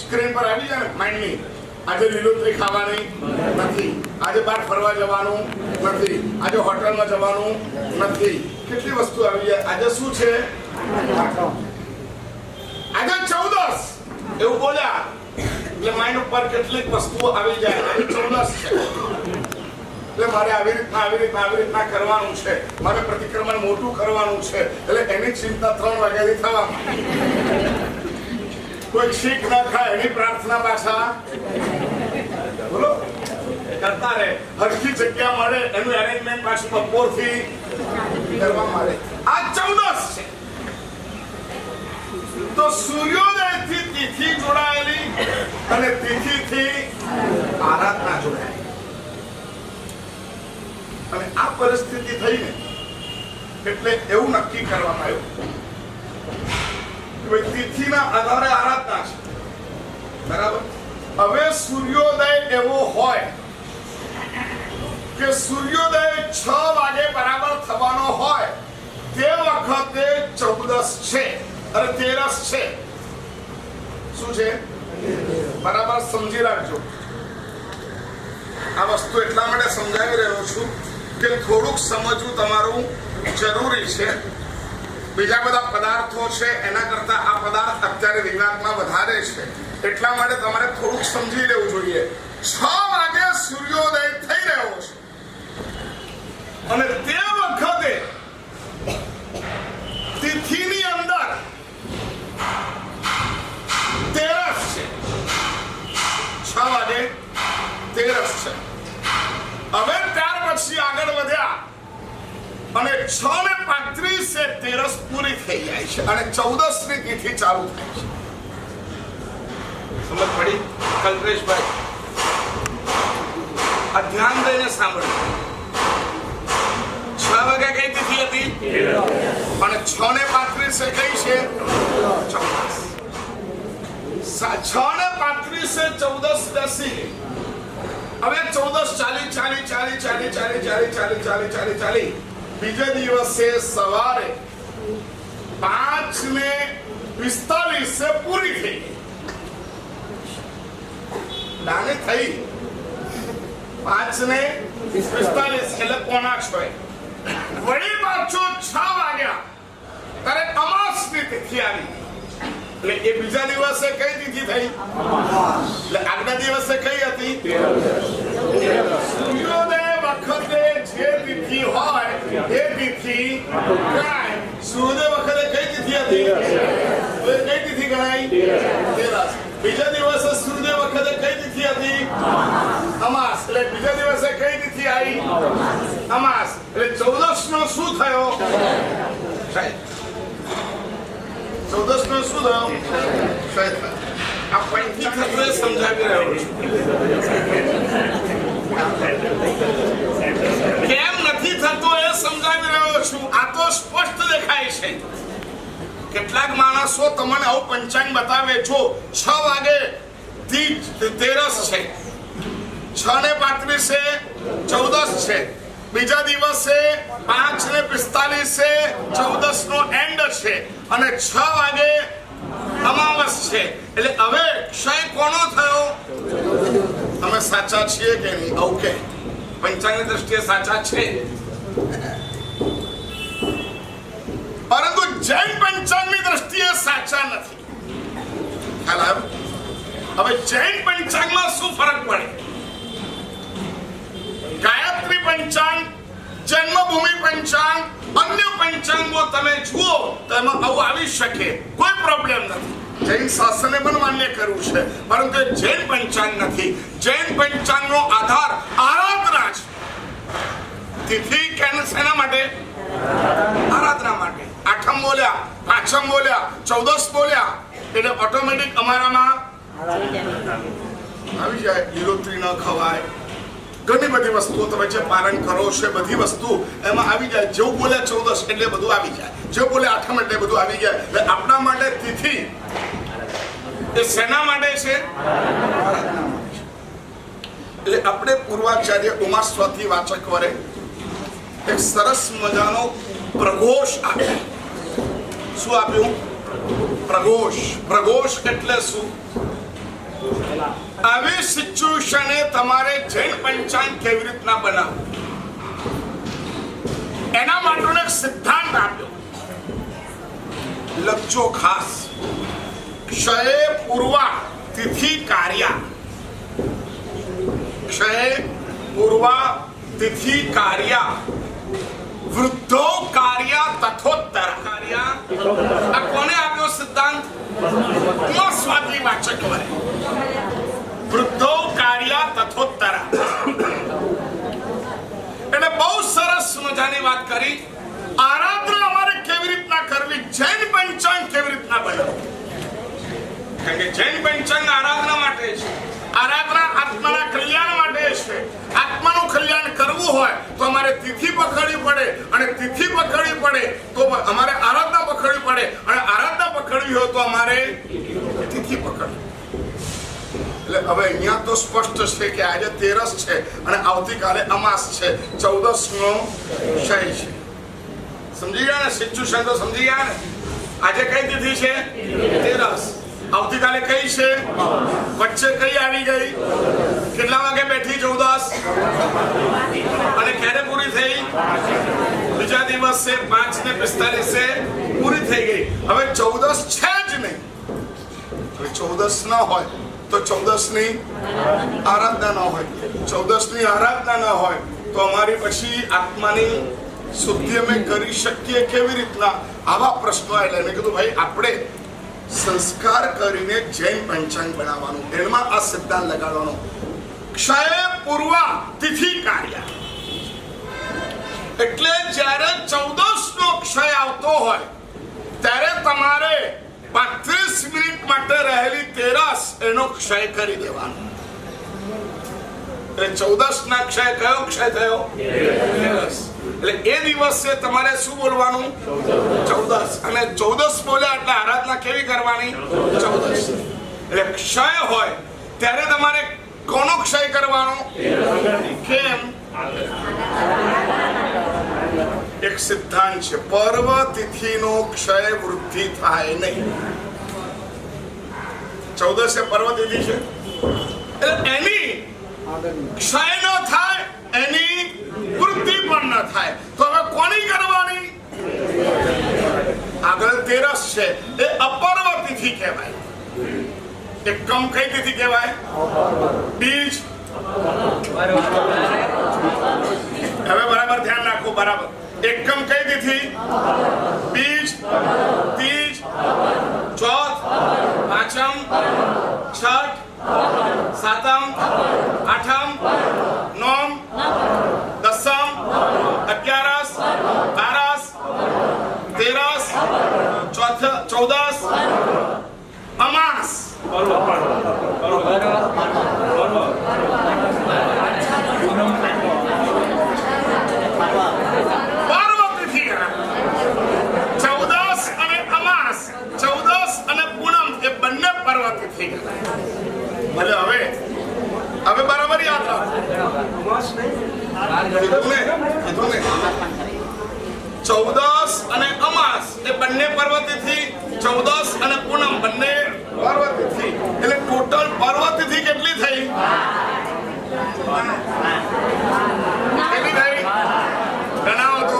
સ્ક્રીન પર આવી જાય ને માઇન્ડની, આજે લીલોતરી ખાવાની નથી, આજે બહાર ફરવા જવાનું નથી, આજે હોટલમાં જવાનું નથી. કેટલી વસ્તુ આવી જાય. આજે શું છે? આજે 14 એવું બોલ્યા એટલે માઇન્ડ ઉપર કેટલીક વસ્તુઓ આવી જાય. આજે 14 છે એટલે મારે આવી રીતના કરવાનું છે, મારે પ્રતિક્રમણ મોટું કરવાનું છે, એટલે એની ચિંતા 3 વાગ્યાથી થવા માંડી. કોઈ શીખ ના ખાય એની પ્રાર્થના પાછા બોલો કરતા રહે. હરખી જગ્યા મળે એનું એરેન્જમેન્ટ પાછું બપોરથી કરવા માંડે. આ 14 છે. તો સૂર્યોદયથી તિથિ જોડાયેલી અને તિથિથી આરાધના જોડાયેલી. અને આ પરિસ્થિતિ થઈને એટલે એવું નક્કી કરવામાં આવ્યું કે તિથિના આધારે આરાધના છે, બરાબર. હવે સૂર્યોદય એવો હોય કે સૂર્યોદય 6 વાગે બરાબર થવાનો હોય તે વખતે 14 છે અને 13 છે. શું છે? બરાબર સમજી રાખજો. આ વસ્તુ એટલા માટે સમજાવી રહ્યો છું કે થોડુંક સમજવું તમારું જરૂરી છે. બીજા બધા પદાર્થો છે એના કરતા આ પદાર્થ અત્યારે વિજ્ઞાનમાં વધારે છે, એટલા માટે તમારે થોડુંક સમજી લેવું જોઈએ. 6 વાગે સૂર્યોદય થઈ રહ્યો છે અને તે વખતે તિથિની અંદર 13 છે. 6 વાગે 13 છે. હવે ત્યાર પછી આગળ વધ્યા અને 6:35 13 પૂરી થઈ જાય છે અને 14 ની તિથિ ચાલુ થાય છે. સમજ પડી કલ્પેશભાઈ? આ ધ્યાન દઈને સાંભળો. 6 વાગે કઈ તિથિ હતી? અને 6:35 કઈ છે? 6:35 14 દસી. હવે 14 ચાલી બીજે દિવસે સવારે 5:45 પૂરી થઈ. નાની થઈ 5:45 એટલે 5:45. વળી પાછો 6 વાગ્યા ત્યારે અમાસની તિથિ આવી. એટલે એ બીજા દિવસે કઈ તિથિ થઈ? એટલે આગલા દિવસે કઈ હતી? સૂર્યોદય વખતે જે તિથિ હોય એ તિથિ ગણાય. સૂર્યોદય વખતે કઈ તિથિ હતી? તો કઈ તિથિ ગણાય? 13. બીજા દિવસે સૂર્યોદય વખતે કઈ તિથિ હતી? અમાસ. એટલે બીજા દિવસે કઈ તિથિ આવી? અમાસ. એટલે 14 નો શું થયો? 14 નો શું થયો? આ પૈકી થતું એ સમજાવી રહ્યો છું. કેમ નથી થતું એ સમજાવી રહ્યો છું. આ તો સ્પષ્ટ દેખાય છે. કેટલાક માણસો તમને આવું પંચાંગ બતાવે છો 6 વાગે 13 છે, 6:35 14 છે, બીજા દિવસે 5:45 14 નો એન્ડ છે અને 6 વાગે અમાવસ છે. એટલે હવે ક્ષય કોનો થયો? અમે સાચા છીએ કે નહીં? ઓકે, પંચાંગની દ્રષ્ટિએ સાચા છે, પરંતુ જૈન પંચાંગની દ્રષ્ટિએ સાચા નથી. ખ્યાલ આવ્યો? હવે જૈન પંચાંગમાં શું ફરક પડે? ગાયત્રી પંચાંગ, જન્મભૂમિ પંચાંગ, અન્ય પંચાંગો તમે જુઓ તો એમાં આવું આવી શકે, કોઈ પ્રોબ્લેમ નથી. જૈન શાસ્ત્રને પણ માન્ય કર્યું છે, પરંતુ જૈન પંચાંગ નથી. જૈન પંચાંગનો આધાર આરાધના છે. તિથિ કેમ શેના માટે? આરાધના માટે. આઠમ બોલ્યા, પાંચમ બોલ્યા, 14 બોલ્યા એટલે ઓટોમેટિક અમારામાં આવી જાય. લીલોતરી ન ખવાય, ઘણી બધી વસ્તુઓ તમે જે પારણ કરો છો બધી વસ્તુ એમાં આવી જાય. જેવું બોલે 14 એટલે બધું આવી જાય, જેવું બોલે આઠમ એટલે બધું આવી જાય. એટલે આપણા માટે તિથિ એ શેના માટે છે? એટલે આપણે પૂર્વાચાર્ય ઉમાસ્વાતિ વાચક વરે એક સરસ મજાનો પ્રઘોષ આપ્યો. શું આપ્યું? પ્રઘોષ. પ્રઘોષ એટલે શું? આવી સિચ્યુએશને તમારે જૈન પંચાંગ કેવી રીતના બનાવવું એના માટેનો એક સિદ્ધાંત આપ્યો. લખજો ખાસ. ક્ષય પૂર્વા તિથિ કાર્યા. ક્ષય પૂર્વા તિથિ કાર્યા વૃદ્ધો કાર્ય તથોત્તર કાર્ય. આ કોને આપ્યો સિદ્ધાંત? ઉમાસ્વાતિ વાચક વરે. વૃદ્ધો કાર્ય તથોત્તર એટલે બહુ સરસ મજાની વાત કરી. આરાધના અમારે કેવી રીતના કરવી, જૈન પંચાંગ કેવી રીતના બનાવવું? કારણ કે જૈન પંચાંગ આરાધના માટે છે. આરાધના આત્માના કલ્યાણ માટે છે. આત્માનું કલ્યાણ કરવું હોય તો અમારે તિથિ પકડવી પડે, અને તિથિ પકડવી પડે તો અમારે આરાધના પકડવી પડે, અને આરાધના પકડવી હોય તો અમારે તિથિ પકડવી. એટલે હવે અહીંયા તો સ્પષ્ટ છે કે આજે 13 છે અને આવતીકાલે અમાસ છે, 14 નો ક્ષય છે. સમજી ગયા ને? સિચ્યુએશન તો સમજી ગયા ને? આજે કઈ તિથિ છે? 13. આવતીકાલે કઈ છે? વચ્ચે કઈ આવી ગઈ? કેટલા વાગે બેઠી? 14 અને ક્યારે પૂરી થઈ? બીજા દિવસે 5:45 પૂરી થઈ ગઈ. હવે 14 છે જ નહીં. 14 ન હોય તો 14 ની આરાધના ન હોય. 14 ની આરાધના ન હોય તો અમારી પછી આત્માની શુદ્ધિ અમે કરી શકીએ કેવી રીતના? આવા પ્રશ્નો એટલે મેં કીધું ભાઈ આપણે સંસ્કાર કરીને જૈન પંચાંગ બનાવવાનું, એમાં આ સિદ્ધાંત લગાડવાનો. ક્ષય પૂર્વા તિથિ કાર્ય એટલે જ્યારે 14 નો ક્ષય આવતો હોય ત્યારે તમારે 35 મિનિટ માટે રહેલી 13 એનો ક્ષય કરી દેવાનો. એટલે 14 ના ક્ષય કયો ક્ષય થયો? 13. એટલે એ દિવસે તમારે શું બોલવાનું? 14. અને 14 બોલ્યા એટલે આરાધના કેવી કરવાની? 14. એટલે ક્ષય હોય ત્યારે તમારે કોનો ક્ષય કરવાનો? કેમ? એક સિદ્ધાંત છે, પર્વ તિથિનો ક્ષય વૃદ્ધિ થાય નહીં. 14 પર્વ તિથિ છે એટલે એની ક્ષય ન થાય, એની વૃદ્ધિ પણ ન થાય. તો હવે કોની કરવાની? આગળ 13 છે એ અપર્વ તિથિ કહેવાય. એકમ કઈ તિથિ કહેવાય? બીજ. હવે બરાબર ધ્યાન રાખો. બરાબર. એકમ કઈ તિથિ? બીજ, તીજ, ચોથ, પાંચમ, છઠ, સાતમ, આઠમ, નોમ, ચૌદસ અમાસ પાર્વતીથી ચૌદસ અને અમાસ, ચૌદસ અને પૂનમ એ બંને પાર્વતીથી. ભલે હવે બરાબર યાદ રાખો. ચૌદસ અને અમાસ એ બંને પાર્વતીથી, ચૌદસ અને પૂનમ બંને પાર્વતીથી. એટલે ટોટલ પાર્વતીથી કેટલી થઈ? કેટલી થઈ? ગણાવો તો.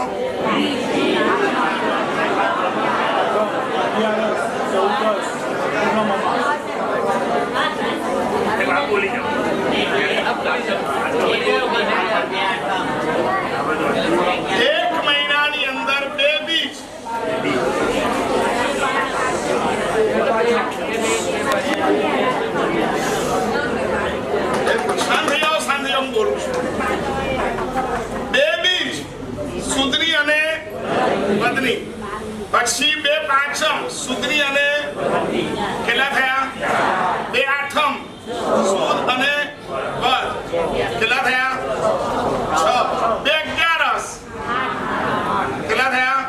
એક મહિનાની અંદર 2 બીજ. શાંતિ બોલું છું. 2 બીજ સુદની અને બદની, પછી 2 પાંચમ સુદની અને કેટલા થયા? 2 આઠમ સુદ અને બદ કેટલા થયા? 6. 2 11 કેટલા થયા?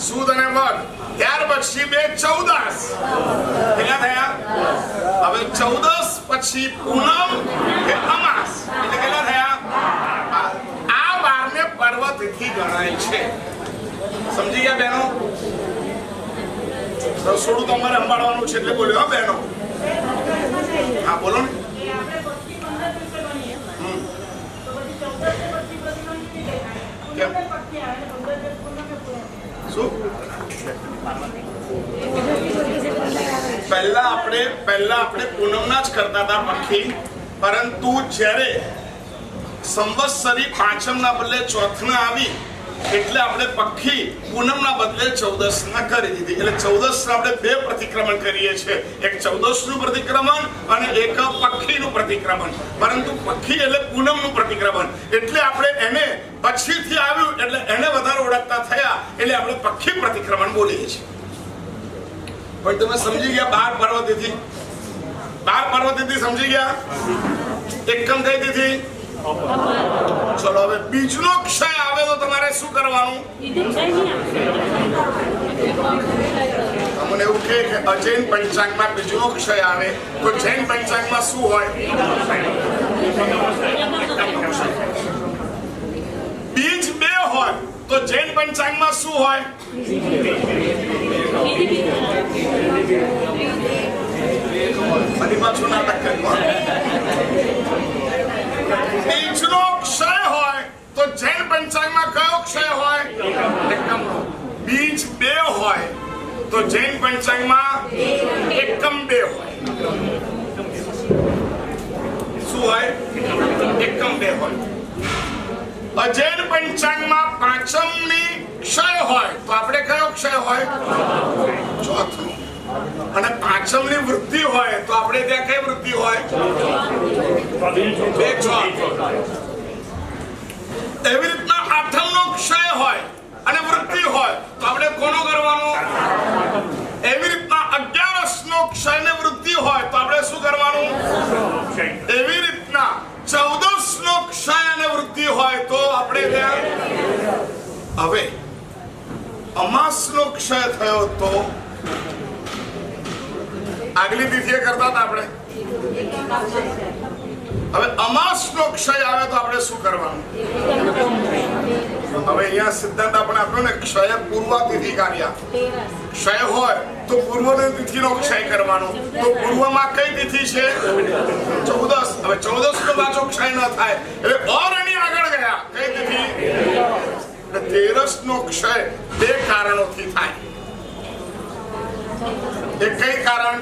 સુદ અને બદ. ત્યાર પછી 2 14 કેટલા થયા? હવે 14 પછી પૂનમ કે અમાસ એટલે કેટલા થયા? આ 12 ને પર્વતિથિ ગણાય છે. સમજી ગયા બહેનો? રસોડું તમારે સંભાળવાનું છે એટલે બોલ્યો. હા બહેનો, હા બોલો ને. શું પહેલા આપણે પૂનમના જ કરતા હતા પક્ષી, પરંતુ જ્યારે સંવત્સરી પાંચમના બદલે ચોથના આવી એટલે આપણે પક્ષી પૂનમના બદલે 14ના કરી દીધી. એટલે 14 આપણે 2 પ્રતિક્રમણ કરીએ છીએ, એક 14નું પ્રતિક્રમણ અને એક પક્ષીનું પ્રતિક્રમણ. પરંતુ પક્ષી એટલે પૂનમનું પ્રતિક્રમણ, એટલે આપણે એને પછીથી આવ્યું એટલે એને વધારે ઓળખતા થયા એટલે આપણે પક્ષી પ્રતિક્રમણ બોલીએ છીએ. પણ તમે સમજી ગયા 12 પર્વતિથિ સમજી ગયા? એકમ કઈ તિથિ? ચલો હવે બીજનો ક્ષય આવે તો તમારે શું કરવાનું? અમને એવું કે અજૈન પંચાંગમાં બીજનો ક્ષય આવે તો જૈન પંચાંગમાં શું હોય? બીજ 2 હોય તો જૈન પંચાંગમાં શું હોય? ફરી પાછું નાટક કરવું. બીજનો ક્ષય હોય તો જૈન પંચાંગમાં કયો ક્ષય હોય? એકમનો. બીજ 2 હોય તો જૈન પંચાંગમાં એકમ 2 હોય. શું હોય? એકમ 2 હોય. અજૈન પંચાંગમાં પાંચમની ક્ષય હોય તો આપણે કયો ક્ષય હોય? ચોથનો. અને પાંચમની વૃદ્ધિ હોય તો આપણે ત્યાં કઈ વૃદ્ધિ હોય? 2 ચોથ. એવી રીતના આઠમનો ક્ષય હોય અને વૃદ્ધિ હોય તો આપણે કોનો કરવાનો? એવી રીતના 11નો ક્ષય ને વૃદ્ધિ હોય તો આપણે શું કરવાનું? એવી રીતના 14નો ક્ષય અને વૃદ્ધિ હોય તો આપણે ત્યાં. હવે અમાસનો ક્ષય થયો તો આગલી તિથિએ કરતા હતા આપણે. હવે અમાસનો ક્ષય આવે તો આપણે શું કરવાનું? હવે અહીંયા સિદ્ધાંત આપણે આપ્યો ને, ક્ષય પૂર્વતિથિ કાર્ય. ક્ષય હોય તો પૂર્વની તિથિનો ક્ષય કરવાનો. તો પૂર્વમાં કઈ તિથિ છે? 14. હવે 14 નો પાછો ક્ષય ન થાય એટલે ઓર એની આગળ ગયા કઈ તિથિ? 13 નો ક્ષય 2 કારણોથી થાય. એક કઈ કારણ?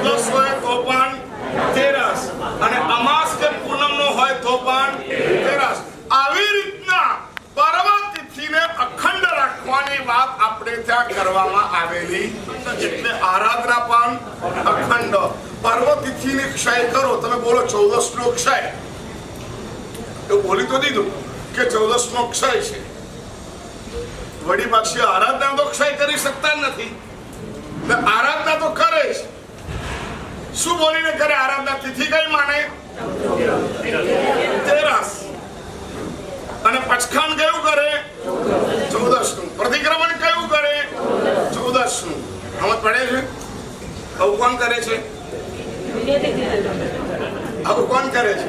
14 હોય તો પણ 13 અને અમાસ કે પૂનમ નો હોય તો પણ 13. આવી રીતના પર્વતિથિને અખંડ રાખવાની વાત આપણે ત્યાં કરવામાં આવેલી. એટલે આરાધના પણ અખંડ. પર્વતિથિને ક્ષય કરો. તમે બોલો 14 નો ક્ષય, એવું બોલી તો દીધું કે 14 નો ક્ષય છે. વળી પાછી આરાધના તો ક્ષય કરી શકતા નથી. આરાધના તો કરે છે. શું બોલીને કરે આરાધના? તિથિ કઈ માને? તેરસ. અને પચખાન કયું કરે? 14 નું. પ્રતિક્રમણ કયું કરે? 14 નું. સમજ પડે છે? આવું કોણ કરે છે? આવું કોણ કરે છે?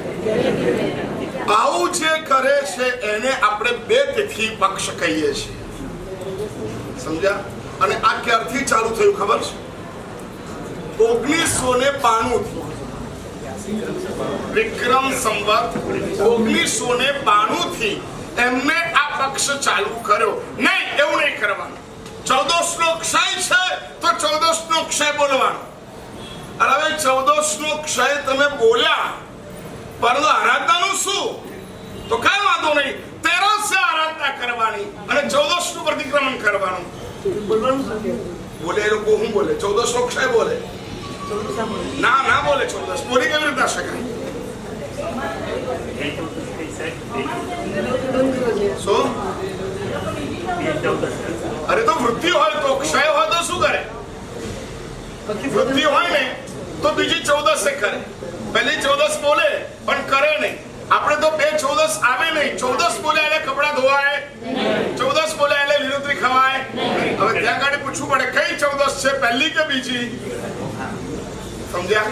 આવું જે કરે છે એને આપણે બે તિથિ પક્ષ કહીએ છીએ. સમજ્યા? અને આ ક્યારથી ચાલુ થયું ખબર છે? 1992 થી. વિક્રમ સંવત 1992 થી એમને આ પક્ષ ચાલુ કર્યો. નહીં, એવું નહીં કરવાનું. 14 નો ક્ષય છે તો 14 નો ક્ષય બોલવાનો. અને હવે 14 નો ક્ષય તમે બોલ્યા, પરંતુ આરાધનાનું શું? તો કઈ વાંધો નહીં, 13 આરાધના કરવાની અને 14 નું પ્રતિક્રમણ કરવાનું. બોલે એ લોકો શું બોલે? 14 નો ક્ષય બોલે? ના ના બોલે. 14 બોલી કેવી રીતના શકાય? શું? અરે તો વૃદ્ધિ હોય તો, ક્ષય હોય તો શું કરે? વૃદ્ધિ હોય ને તો બીજી 14 કરે. પહેલી 14 બોલે પણ કરે નહીં. આપણે તો બે 14 આવે નહીં. 14 બોલે એટલે કપડા ધોવાય, 14 બોલે એટલે લીલોતરી ખવાય. હવે ત્યાં ગાડી પૂછવું પડે કઈ 14 છે, પહેલી કે બીજી? સમજ્યા?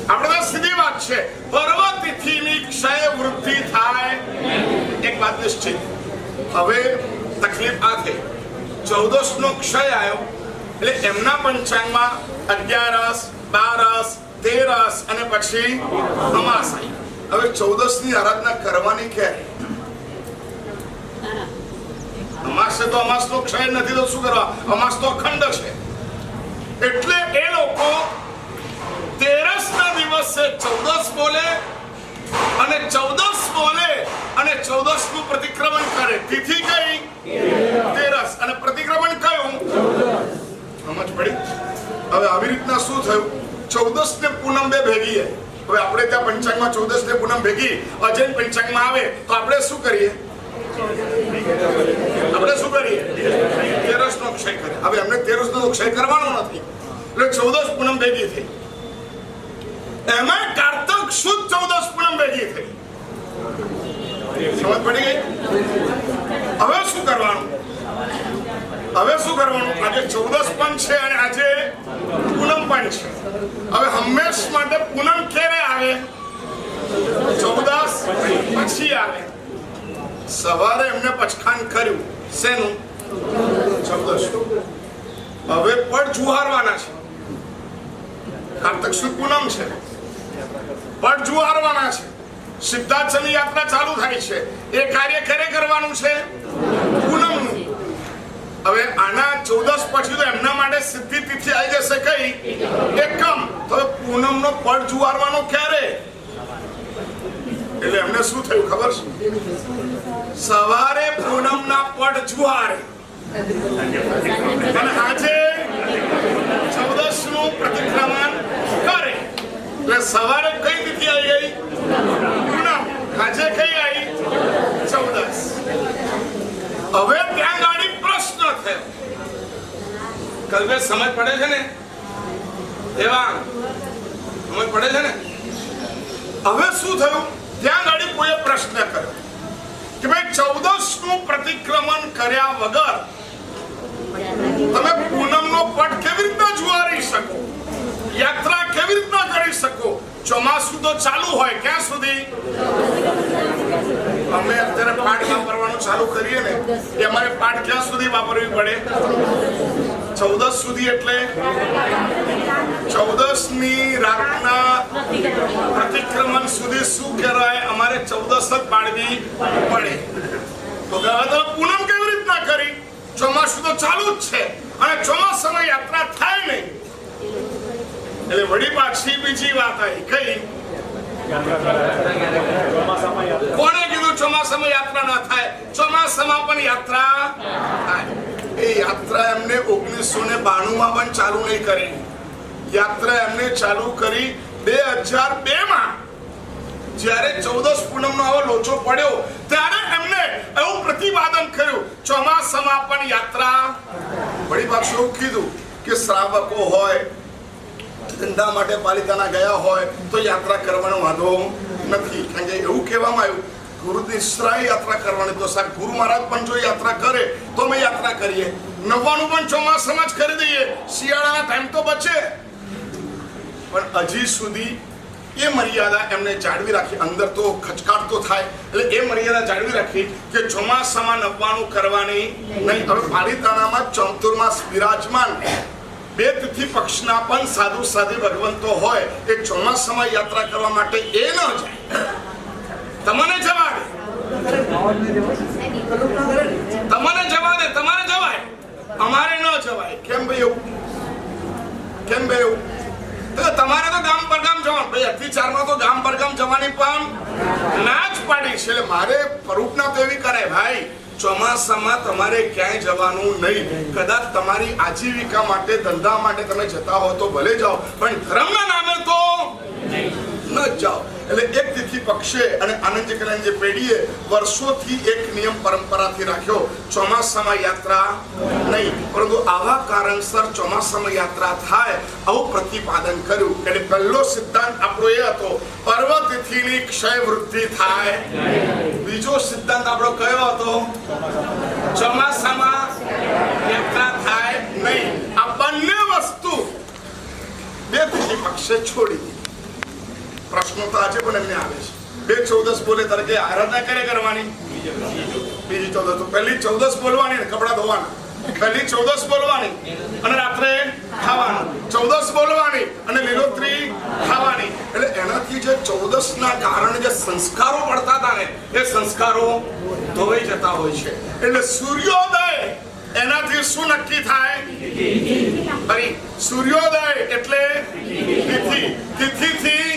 આપણે તો સીધી વાત છે, પર્વ તિથિની ક્ષય વૃદ્ધિ થાય. એક વાત નિશ્ચિત. હવે તકલીફ આ થઈ, 14 નો ક્ષય આવ્યો એટલે એમના પંચાંગમાં 11, 12, 13 અને પછી અમાસ આવી. હવે 14 ની આરાધના કરવાની ક્યારે? અમાસ છે તો અમાસ નો ક્ષય નથી તો શું કરવા? અમાસ તો અખંડ છે. એટલે એ લોકો 13 ના દિવસે 14 બોલે અને 14 બોલે અને 14 નું પ્રતિક્રમણ કરે. તિથિ કઈ? 13 અને પ્રતિક્રમણ કયું? સમજ પડી? હવે આવી રીતના શું થયું? 14 ને પૂનમ બે ભેગી. હવે આપણે ત્યાં પંચાંગમાં 14 ને પૂનમ ભેગી અજૈન પંચાંગમાં આવે તો આપણે શું કરીએ? આપણે શું કરીએ? 13 નો ક્ષય કરીએ. હવે અમને 13 નો ક્ષય કરવાનો નથી એટલે 14 પૂનમ ભેગી થઈ. એમાં કાર્તક સુદ 14 પૂનમ ભેગી થઈ. સમજ પડી ગઈ? હવે શું કરવાનું? હવે શું કરવાનું? આજે 14 પણ છે અને આજે પૂનમ પણ છે. હવે હંમેશ માટે પૂનમ ક્યારે આવે? 14 પછી આવે. સવારે એમને પચખાન કર્યું. શેનું? 14. હવે પણ જુહારવાના છે. કાર્તક સુદ પૂનમ છે, પણ જુહારવાના છે. સિદ્ધાર્થની યાત્રા ચાલુ થાય છે. એ કાર્ય ક્યારે કરવાનું છે? પૂનમનું. હવે આના 14 પછી તો એમના માટે સિદ્ધિ તિથિ આવી જશે. કઈ? એકમ. તો પૂનમ નો પડ જુવારવાનો ક્યારે? એટલે એમને શું થયું ખબર છે? સવારે પૂનમ ના પડ જુવારે અને આજે 14 નું પ્રતિક્રમણ કરે. એટલે સવારે કઈ તિથિ આવી ગઈ? પૂનમ. આજે કઈ આવી? 14. હવે ત્યાં ગાડી પ્રશ્ન થયો. કલ્પે સમજ પડે છે ને? એવા સમજ પડે છે ને? હવે શું થયું? ત્યાં ગાડી કોઈ પ્રશ્ન કર્યો કે ભાઈ 14 નું પ્રતિક્રમણ કર્યા વગર તમે પૂનમ નો પટ કેવી રીતના જુવારી શકો? યાત્રા કેવી રીતના કરી શકો? ચોમાસું તો ચાલુ હોય. ક્યાં સુધી? અમે અત્યારે પાઠ વાપરવાનું ચાલુ કરીએ ને એ અમારે પાઠ ક્યાં સુધી વાપરવી પડે? 14 સુધી. એટલે 14 ની રાતના પ્રતિક્રમણ સુધી શું કરાય? અમારે 14 જ પાડવી પડે. તો પૂનમ કેવી રીતના કરી? ચોમાસું તો ચાલુ જ છે અને ચોમાસામાં યાત્રા થાય નહીં. એટલે વળી પાછી બીજી વાત આવી. કઈ? કોણે કીધું ચોમાસામાં યાત્રા ના થાય? ચોમાસામાં પણ યાત્રા થાય. એ યાત્રા એમને 1992 માં પણ ચાલુ નહીં કરી. યાત્રા એમને ચાલુ કરી 2002 માં. જ્યારે 14 પૂનમ નો આવો લોચો પડ્યો ત્યારે એમને એવું પ્રતિપાદન કર્યું. ચોમાસામાં પણ યાત્રા. વળી પાછું કીધું કે શ્રાવકો હોય, ધંધા માટે પાલિતાના ગયા હોય તો યાત્રા કરવાનો વાંધો નથી, કારણ કે એવું કહેવામાં આવ્યું ગુરુ નિશ્રાય યાત્રા કરવાની. તો સાહેબ ગુરુ મહારાજ પણ જો યાત્રા કરે તો અમે યાત્રા કરીએ. નવવાનું પણ ચોમાસામાં જ કરી દઈએ, શિયાળાના ટાઈમ તો બચે. પણ હજી સુધી એ મર્યાદા એમને જાળવી રાખી. અંદર તો ખચકાટ તો થાય, એટલે એ મર્યાદા જાળવી રાખી કે ચોમાસામાં નવવાનું કરવાની નહીં. હવે પાલિતાણામાં ચૌતુર્માસ વિરાજમાન બે તિથિ પક્ષના પણ સાધુ સાધી ભગવંતો હોય એ ચોમાસામાં યાત્રા કરવા માટે એ ન જાય. તમને જવા દે, તમને જવા દે, તમારે જવાય, અમારે ન જવાય. કેમ ભાઈ એવું? કેમ ભાઈ એવું? તમારે તો ગામ પર ગામ જવાનું ભાઈ. 4 માં તો ગામ પર ગામ જવાની પણ ના જ પાડી છે. એટલે મારે પરૂપના તો એવી કરે ભાઈ, ચોમાસામાં તમારે ક્યાંય જવાનું નહીં. કદાચ તમારી આજીવિકા માટે, ધંધા માટે તમે જતા હો તો ભલે જાઓ, પણ ધર્મના નામે તો ન જાઓ. એટલે એક તિથિ પક્ષે અને આનંદ કલ્યાણજી પેઢીએ વર્ષોથી એક નિયમ પરંપરાથી રાખ્યો, ચોમાસામાં યાત્રા નહીં. પરંતુ આવા કારણસર ચોમાસામાં યાત્રા થાય આવું પ્રતિપાદન કર્યું. એટલે પહેલો સિદ્ધાંત આપણો એ હતો, પર્વ તિથિની ક્ષય વૃદ્ધિ થાય. બીજો સિદ્ધાંત આપણો કયો હતો? ચોમાસામાં યાત્રા થાય નહીં. આ બંને વસ્તુ બે તિથિ પક્ષે છોડી દીધી. પ્રશ્નો તો આજે પણ એમને આવે છે. 2-14 બોલે ત્યારે કે આરાધના કરે કરવાની, બીજી 14 તો પહેલી 14 બોલવાની ને કપડા ધોવાના, પહેલી 14 બોલવાની અને રાત્રે ખાવાનું, 14 બોલવાની અને લીલોતરી ખાવાની. એટલે એનાથી જે 14 ના કારણે જે સંસ્કારો પડતા હતા ને એ સંસ્કારો ધોવાઈ જતા હોય છે. એટલે સૂર્યોદય એનાથી શું નક્કી થાય? ફરી સૂર્યોદય એટલે તિથિ, તિથિથી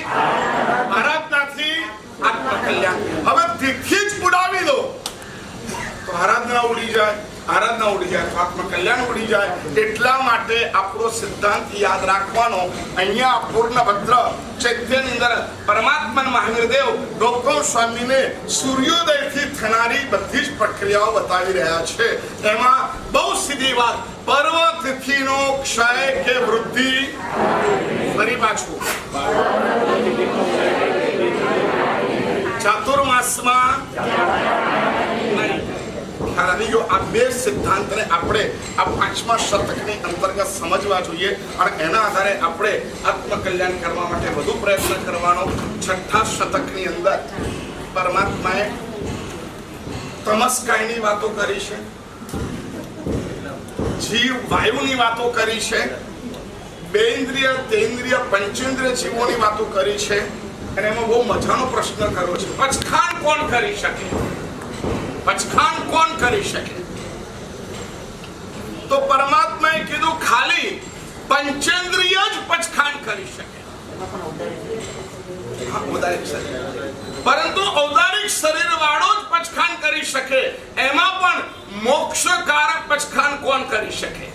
આરાધનાથી આત્મકલ્યાણ. હવે તિથિ જ ઉડાવી દો તો આરાધના ઉડી જાય, આરાધના ઉડી જાય તો આત્મકલ્યાણ ઉડી જાય. એટલા માટે આપણો સિદ્ધાંત યાદ રાખવાનો. અહીંયા પૂર્ણભદ્ર ચૈત્યની અંદર પરમાત્મા મહાવીર દેવ ગૌતમ સ્વામીને સૂર્યોદયથી થનારી બધી જ પ્રક્રિયાઓ બતાવી રહ્યા છે. એમાં બહુ સીધી વાત, પર્વ તિથિનો ક્ષય કે વૃદ્ધિ. ફરી પાછું, ચાતુર્માસમાં નહીં. આ બે સિદ્ધાંતને આપણે આ 5મા શતકની અંતર્ગત સમજવા જોઈએ અને એના આધારે આપણે આત્મકલ્યાણ કરવા માટે વધુ પ્રયત્ન કરવાનો. 6થા શતકની અંદર પરમાત્માએ તમસ્કાયની વાતો કરી છે, જીવ વાયુની વાતો કરી છે, બેન્દ્રિય, તેન્દ્રિય, પંચેન્દ્રિય જીવોની વાતો કરી છે. અને એમાં બહુ મજાનો પ્રશ્ન કર્યો છે, પચખાણ કોણ કરી શકે? પચખાણ કોણ કરી શકે? તો પરમાત્માએ કીધું ખાલી પંચેન્દ્રિય જ પચખાણ કરી શકે. પરંતુ ઔદારિક શરીર વાળો જ પચખાણ કરી શકે. એમાં પણ મોક્ષકારક પચખાણ કોણ કરી શકે?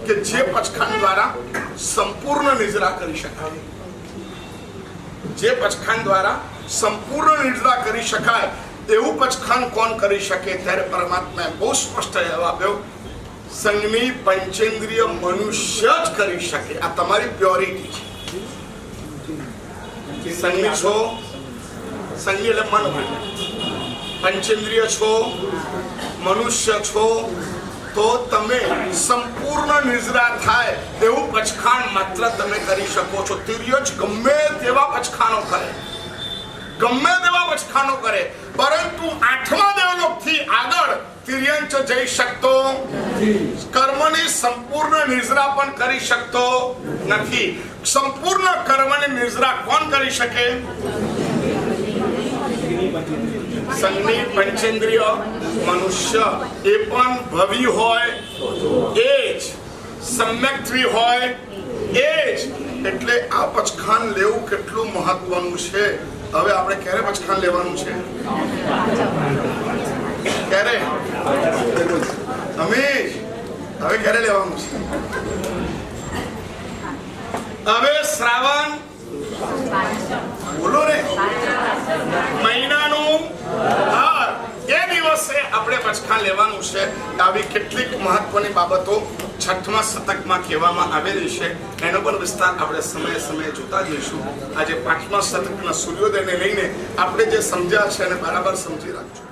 કે જે પચખાણ દ્વારા સંપૂર્ણ નિદ્રા કરી શકાય. જે પચખાણ દ્વારા સંપૂર્ણ નિદ્રા કરી શકાય એવું પચખાણ કોણ કરી શકે? ત્યારે પરમાત્માએ બહુ સ્પષ્ટ જવાબ આપ્યો, સંગની પંચેન્દ્રિય મનુષ્ય જ કરી શકે. આ તમારી પ્યોરિટી છે. સંગની છો, સંગી એટલે મન હોય, પંચેન્દ્રિય છો, મનુષ્ય છો, તો તમે સંપૂર્ણ નિદ્રા થાય એવું પચખાણ માત્ર તમે કરી શકો છો. તિર્યજ ગમે તેવા પચખાણો કરે, ગમે તેવા પચખાણો કરે, પરંતુ 8મા દેવલોકથી આગળ તિર્યંચ જઈ શકતો કર્મની સંપૂર્ણ નિદ્રા પણ કરી શકતો નથી. સંપૂર્ણ કર્મની નિદ્રા કોણ કરી શકે? સંગની પંચેન્દ્રિય મનુષ્ય, એ પણ ભવી હોય એ જ, સમ્યક્ત્વી હોય એ જ. એટલે આ પચખાણ લેવું કેટલું મહત્વનું છે. હવે આપણે ક્યારે પચખાણ લેવાનું છે? ક્યારે? હમેશ હવે ક્યારે લેવાનું છે? હવે શ્રાવણ બોલો રે મહિનાનું એ દિવસ દિવસે આપણે બચકા લેવાનું છે. આવી કેટલીક મહત્વની બાબતો છઠ્ઠમા શતકમાં કહેવામાં આવેલી છે. એનો પણ વિસ્તાર આપણે સમયે સમયે જોતા જઈશું. આજે પાંચમા શતકના સૂર્યોદયને લઈને આપણે જે સમજ્યા છે એને બરાબર સમજી રાખજો.